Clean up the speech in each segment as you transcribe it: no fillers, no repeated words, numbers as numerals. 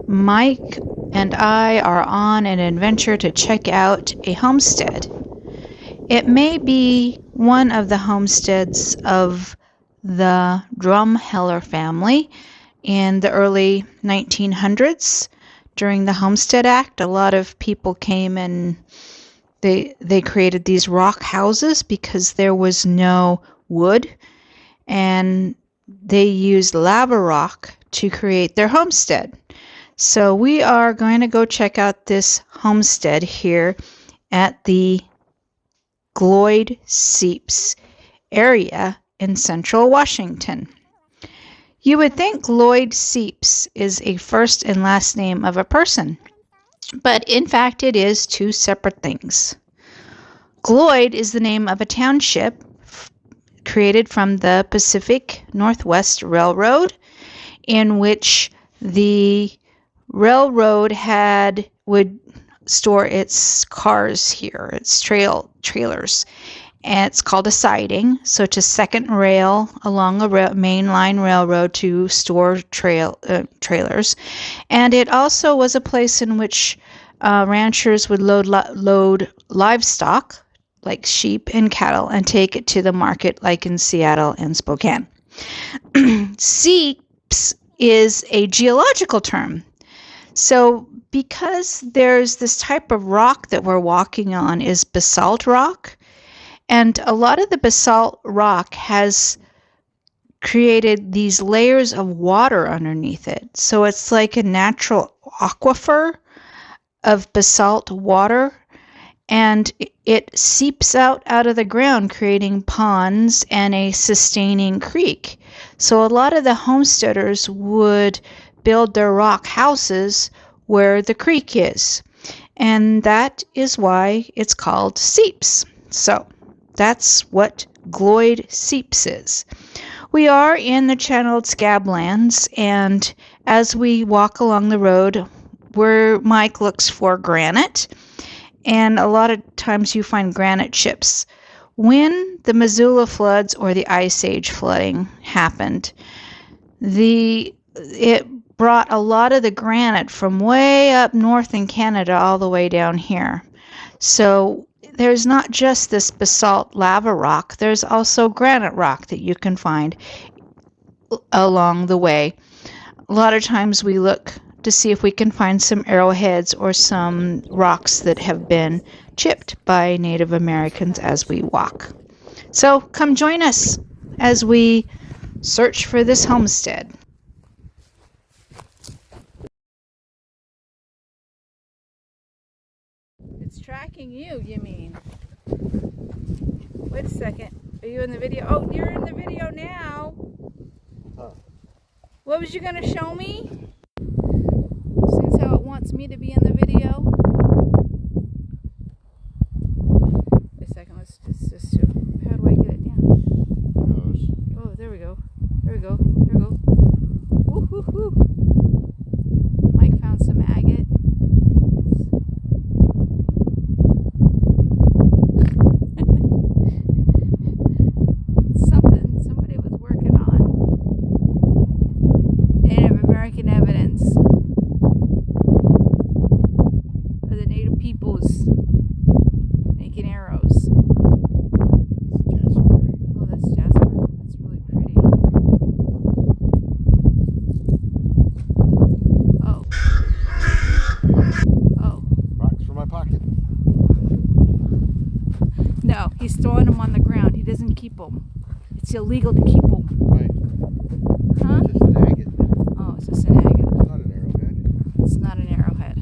Mike and I are on an adventure to check out a homestead. It may be one of the homesteads of the Drumheller family in the early 1900s. During the Homestead Act, a lot of people came and they created these rock houses because there was no wood, and they used lava rock to create their homestead. So we are going to go check out this homestead here at the Gloyd Seeps area in central Washington. You would think Gloyd Seeps is a first and last name of a person, but in fact it is two separate things. Gloyd is the name of a township created from the Pacific Northwest Railroad, in which the railroad would store its cars here, its trailers, and it's called a siding. So it's a second rail along a mainline railroad to store trailers, and it also was a place in which ranchers would load livestock like sheep and cattle and take it to the market, like in Seattle and Spokane. Seeps is a geological term. So because there's this type of rock that we're walking on is basalt rock, and a lot of the basalt rock has created these layers of water underneath it. So it's like a natural aquifer of basalt water, and it seeps out of the ground, creating ponds and a sustaining creek. So a lot of the homesteaders would build their rock houses where the creek is, and that is why it's called seeps. So that's what Gloyd Seeps is. We are in the channeled Scablands, and as we walk along the road, where Mike looks for granite, and a lot of times you find granite chips. When the Missoula floods or the Ice Age flooding happened, it brought a lot of the granite from way up north in Canada all the way down here. So there's not just this basalt lava rock, there's also granite rock that you can find along the way. A lot of times we look to see if we can find some arrowheads or some rocks that have been chipped by Native Americans as we walk. So come join us as we search for this homestead. It's tracking you, you mean? Wait a second. Are you in the video? Oh, you're in the video now. Huh. What was you going to show me? Since how it wants me to be in the video. Wait a second. Let's just how do I get it down? Oh, there we go. There we go. There we go. Woo hoo hoo. Mike found some agate. Somebody was working on Native American evidence of the Native peoples making arrows. Oh, that's jasper? That's really pretty. Oh. Oh. Rocks for my pocket. No, he's throwing them on the ground. He doesn't keep them. It's illegal to keep them. Right. Huh? It's just an agate. Oh, it's just an agate. It's not an arrowhead. It's not an arrowhead.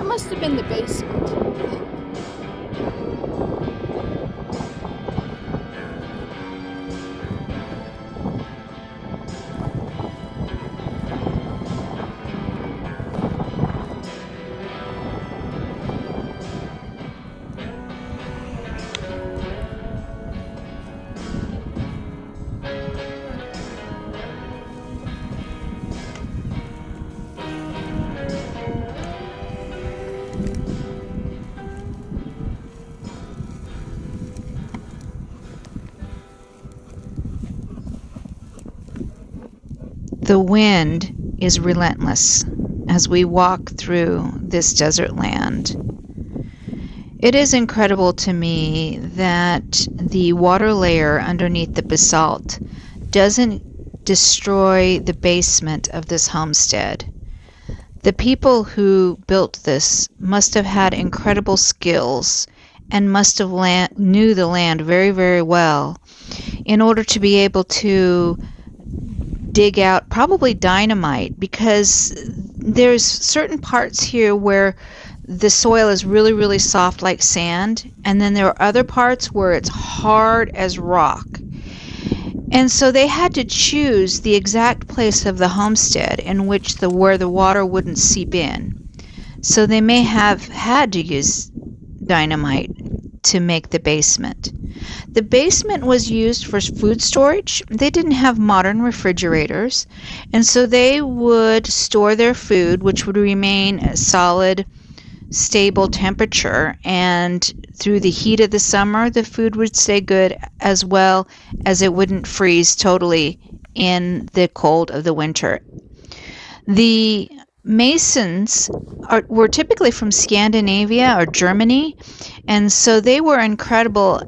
must have been the basement. The wind is relentless as we walk through this desert land. It is incredible to me that the water layer underneath the basalt doesn't destroy the basement of this homestead. The people who built this must have had incredible skills and must have knew the land very, very well in order to be able to dig out probably dynamite, because there's certain parts here where the soil is really, really soft like sand, and then there are other parts where it's hard as rock. And so they had to choose the exact place of the homestead in which where the water wouldn't seep in. So they may have had to use dynamite to make the basement. The basement was used for food storage. They didn't have modern refrigerators, and so they would store their food, which would remain a solid, stable temperature, and through the heat of the summer, the food would stay good, as well as it wouldn't freeze totally in the cold of the winter. The masons were typically from Scandinavia or Germany, and so they were incredible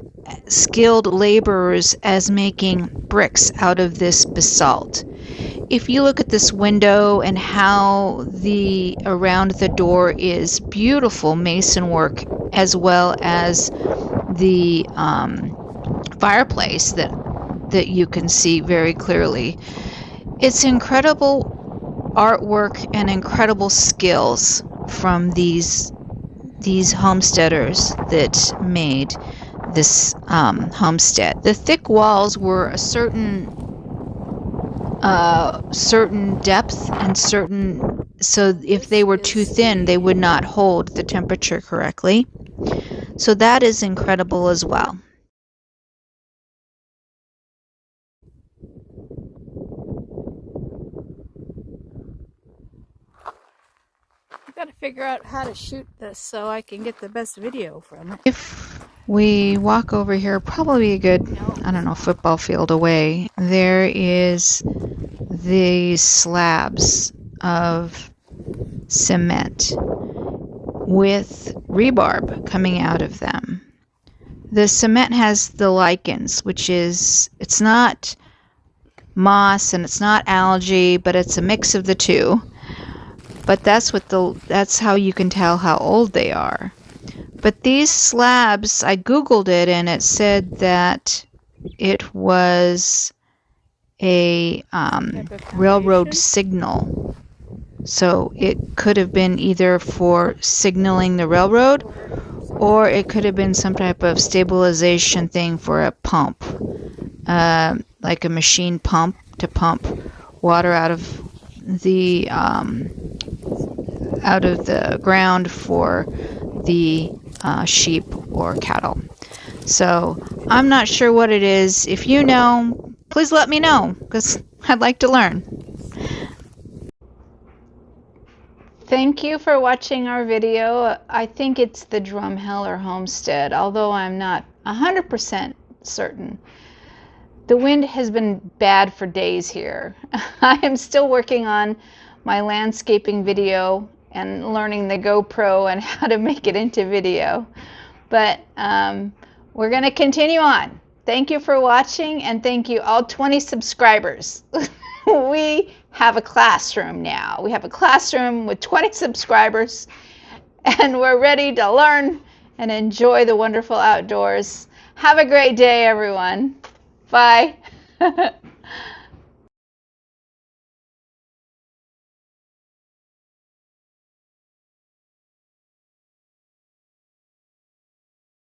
skilled laborers as making bricks out of this basalt. If you look at this window and how around the door is beautiful mason work, as well as the fireplace that you can see very clearly. It's incredible artwork and incredible skills from these homesteaders that made this homestead. The thick walls were a certain depth and so if they were too thin, they would not hold the temperature correctly. So that is incredible as well. Got to figure out how to shoot this so I can get the best video from it. If we walk over here, probably a good, I don't know, football field away, there is the slabs of cement with rebarb coming out of them. The cement has the lichens, which is, it's not moss and it's not algae, but it's a mix of the two. But that's how you can tell how old they are. But these slabs, I googled it and it said that it was a railroad signal. So it could have been either for signaling the railroad, or it could have been some type of stabilization thing for a pump, like a machine pump to pump water out of the ground for the sheep or cattle. So I'm not sure what it is. If you know, please let me know, because I'd like to learn. Thank you for watching our video. I think it's the Drumheller homestead, although I'm not 100% certain. The wind has been bad for days here. I am still working on my landscaping video and learning the GoPro and how to make it into video. But we're going to continue on. Thank you for watching, and thank you all 20 subscribers. We have a classroom now. We have a classroom with 20 subscribers, and we're ready to learn and enjoy the wonderful outdoors. Have a great day, everyone. Bye.